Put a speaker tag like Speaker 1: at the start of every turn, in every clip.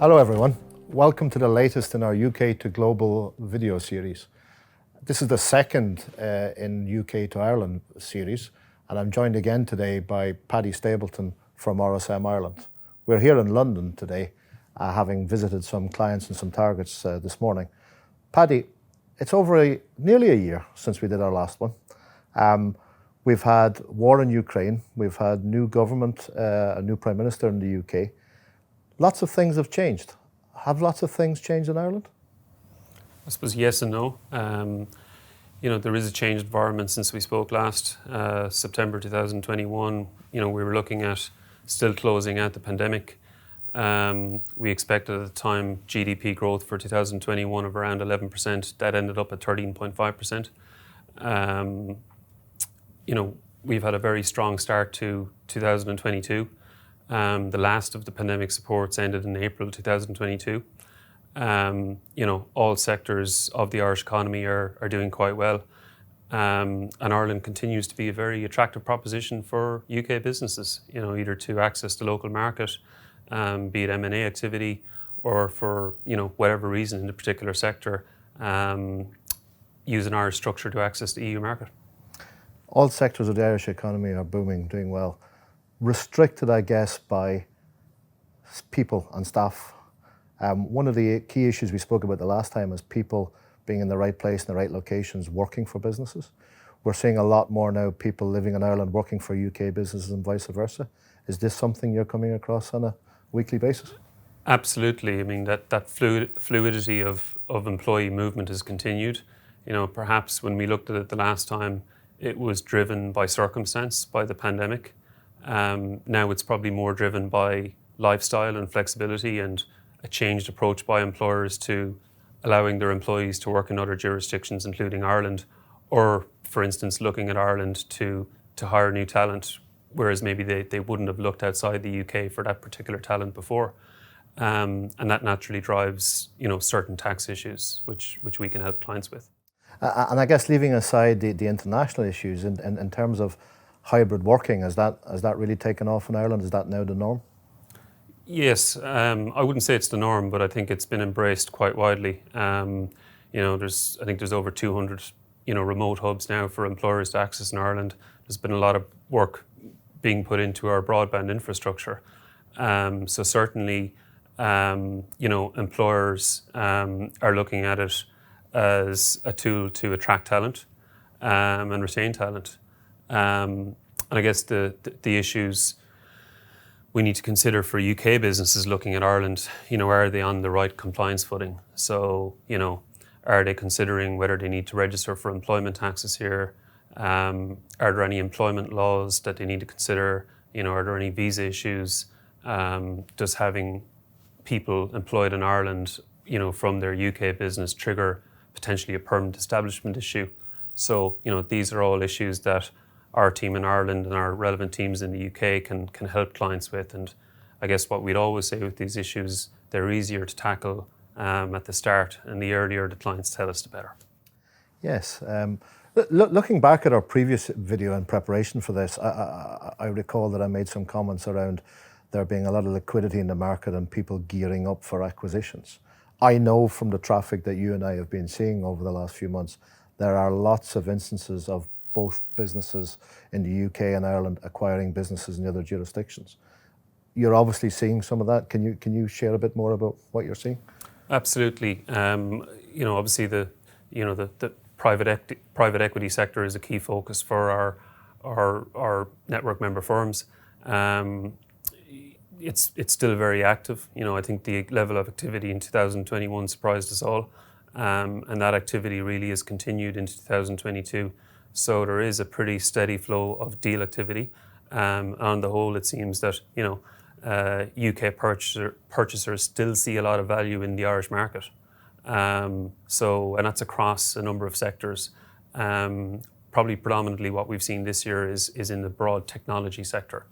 Speaker 1: Hello everyone, welcome to the latest in our UK to Global video series. This is the second in UK to Ireland series, and I'm joined again today by Paddy Stapleton from RSM Ireland. We're here in London today, having visited some clients and some targets this morning. Paddy, it's over nearly a year since we did our last one. We've had war in Ukraine, we've had new government, a new Prime Minister in the UK. Lots of things have changed. Have lots of things changed in Ireland?
Speaker 2: I suppose yes and no. There is a changed environment since we spoke last, September 2021. We were looking at still closing out the pandemic. We expected at the time GDP growth for 2021 of around 11%. That ended up at 13.5%. We've had a very strong start to 2022. The last of the pandemic supports ended in April 2022. All sectors of the Irish economy are doing quite well. And Ireland continues to be a very attractive proposition for UK businesses, either to access the local market, be it M&A activity, or for, whatever reason in a particular sector, use an Irish structure to access the EU market.
Speaker 1: All sectors of the Irish economy are booming, doing well. Restricted, I guess, by people and staff. One of the key issues we spoke about the last time is people being in the right place, in the right locations, working for businesses. We're seeing a lot more now people living in Ireland working for UK businesses and vice versa. Is this something you're coming across on a weekly basis?
Speaker 2: Absolutely. I mean, that fluidity of employee movement has continued. Perhaps when we looked at it the last time, it was driven by circumstance, by the pandemic. Now it's probably more driven by lifestyle and flexibility and a changed approach by employers to allowing their employees to work in other jurisdictions, including Ireland, or, for instance, looking at Ireland to hire new talent, whereas maybe they wouldn't have looked outside the UK for that particular talent before. And that naturally drives, certain tax issues, which we can help clients with.
Speaker 1: And I guess leaving aside the international issues, in terms of hybrid working, has that really taken off in Ireland? Is that now the norm?
Speaker 2: Yes, I wouldn't say it's the norm, but I think it's been embraced quite widely. There's over 200, remote hubs now for employers to access in Ireland. There's been a lot of work being put into our broadband infrastructure. So certainly, employers are looking at it as a tool to attract talent and retain talent. And I guess the issues we need to consider for UK businesses looking at Ireland, are they on the right compliance footing? So, are they considering whether they need to register for employment taxes here? Are there any employment laws that they need to consider? Are there any visa issues? Does having people employed in Ireland, from their UK business trigger potentially a permanent establishment issue? So, these are all issues that our team in Ireland and our relevant teams in the UK can help clients with. And I guess what we'd always say with these issues, they're easier to tackle at the start, and the earlier the clients tell us, the better.
Speaker 1: Yes. Looking back at our previous video in preparation for this, I recall that I made some comments around there being a lot of liquidity in the market and people gearing up for acquisitions. I know from the traffic that you and I have been seeing over the last few months, there are lots of instances of both businesses in the UK and Ireland acquiring businesses in other jurisdictions. You're obviously seeing some of that. Can you share a bit more about what you're seeing?
Speaker 2: Absolutely. Obviously the private equity sector is a key focus for our network member firms. It's still very active. I think the level of activity in 2021 surprised us all, and that activity really has continued into 2022. So there is a pretty steady flow of deal activity. On the whole, it seems that UK purchasers still see a lot of value in the Irish market. And that's across a number of sectors. Probably predominantly what we've seen this year is in the broad technology sector.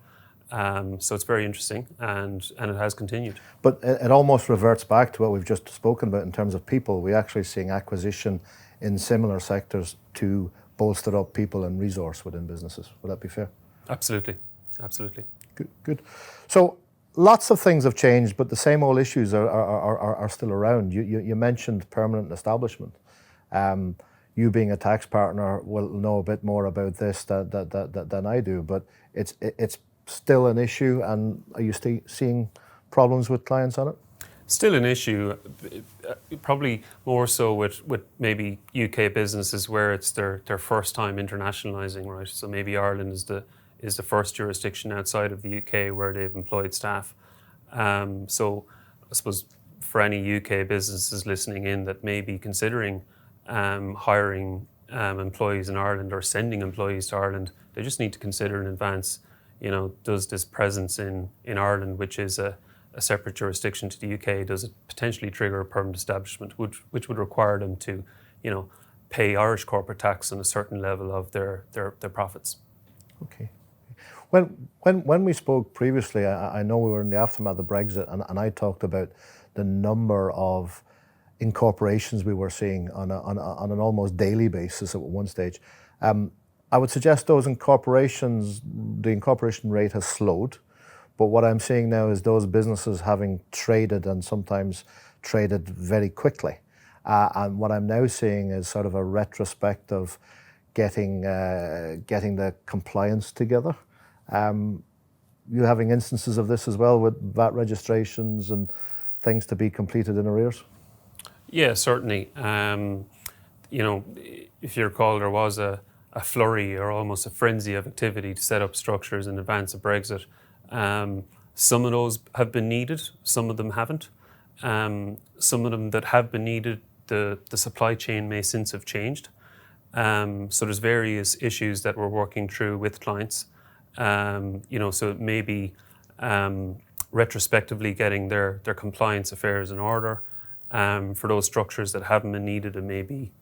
Speaker 2: So it's very interesting, and it has continued.
Speaker 1: But it almost reverts back to what we've just spoken about in terms of people. We're actually seeing acquisition in similar sectors to bolster up people and resource within businesses. Would that be fair?
Speaker 2: Absolutely.
Speaker 1: Good. So lots of things have changed, but the same old issues are still around. You mentioned permanent establishment. You being a tax partner will know a bit more about this than I do, but it's still an issue. And are you seeing problems with clients on it?
Speaker 2: Still an issue, probably more so with maybe UK businesses where it's their first time internationalising, right? So maybe Ireland is the first jurisdiction outside of the UK where they've employed staff. So I suppose for any UK businesses listening in that may be considering hiring employees in Ireland or sending employees to Ireland, they just need to consider in advance, does this presence in Ireland, which is a separate jurisdiction to the UK, does it potentially trigger a permanent establishment, which would require them to, pay Irish corporate tax on a certain level of their profits.
Speaker 1: Okay. When we spoke previously, I know we were in the aftermath of Brexit, and I talked about the number of incorporations we were seeing on an almost daily basis at one stage. I would suggest the incorporation rate has slowed, but what I'm seeing now is those businesses having traded and sometimes traded very quickly. And what I'm now seeing is sort of a retrospective getting the compliance together. You having instances of this as well with VAT registrations and things to be completed in arrears?
Speaker 2: Yeah, certainly. If you recall, there was a flurry or almost a frenzy of activity to set up structures in advance of Brexit. Some of those have been needed, some of them haven't. Some of them that have been needed, the supply chain may since have changed. So there's various issues that we're working through with clients. So it may be retrospectively getting their compliance affairs in order. For those structures that haven't been needed, it may be,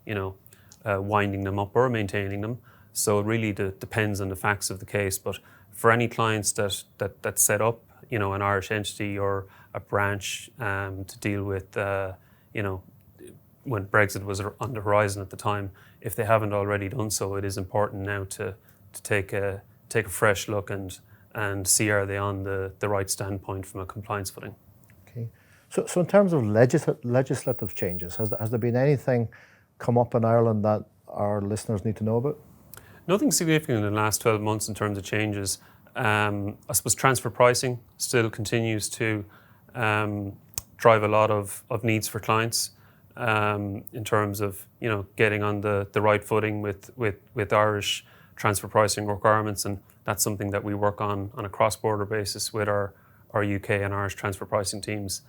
Speaker 2: winding them up or maintaining them. So it really depends on the facts of the case. But for any clients that set up, an Irish entity or a branch to deal with, when Brexit was on the horizon at the time, if they haven't already done so, it is important now to take a fresh look and see are they on the right standpoint from a compliance footing.
Speaker 1: Okay. So in terms of legislative changes, has there been anything come up in Ireland that our listeners need to know about?
Speaker 2: Nothing significant in the last 12 months in terms of changes. I suppose transfer pricing still continues to drive a lot of needs for clients in terms of getting on the right footing with Irish transfer pricing requirements, and that's something that we work on a cross-border basis with our UK and Irish transfer pricing teams.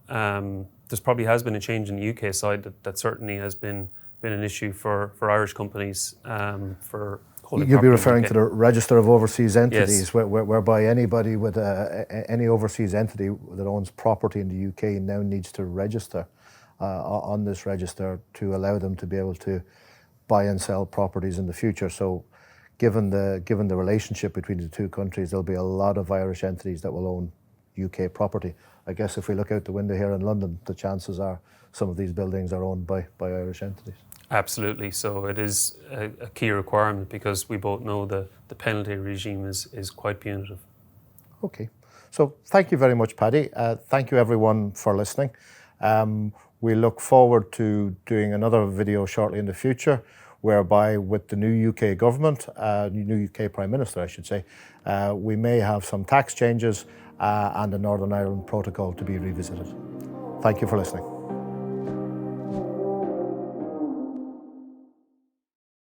Speaker 2: There's probably has been a change in the UK side that certainly has been an issue for Irish companies for holding.
Speaker 1: You'll be referring to the Register of Overseas Entities,
Speaker 2: yes.
Speaker 1: whereby anybody with any overseas entity that owns property in the UK now needs to register on this register to allow them to be able to buy and sell properties in the future. So given the relationship between the two countries, there'll be a lot of Irish entities that will own UK property. I guess if we look out the window here in London, the chances are some of these buildings are owned by Irish entities.
Speaker 2: Absolutely. So it is a key requirement because we both know the penalty regime is quite punitive.
Speaker 1: Okay. So thank you very much, Paddy. Thank you everyone for listening. We look forward to doing another video shortly in the future, whereby with the new UK government, new UK Prime Minister, I should say, we may have some tax changes and the Northern Ireland Protocol to be revisited. Thank you for listening.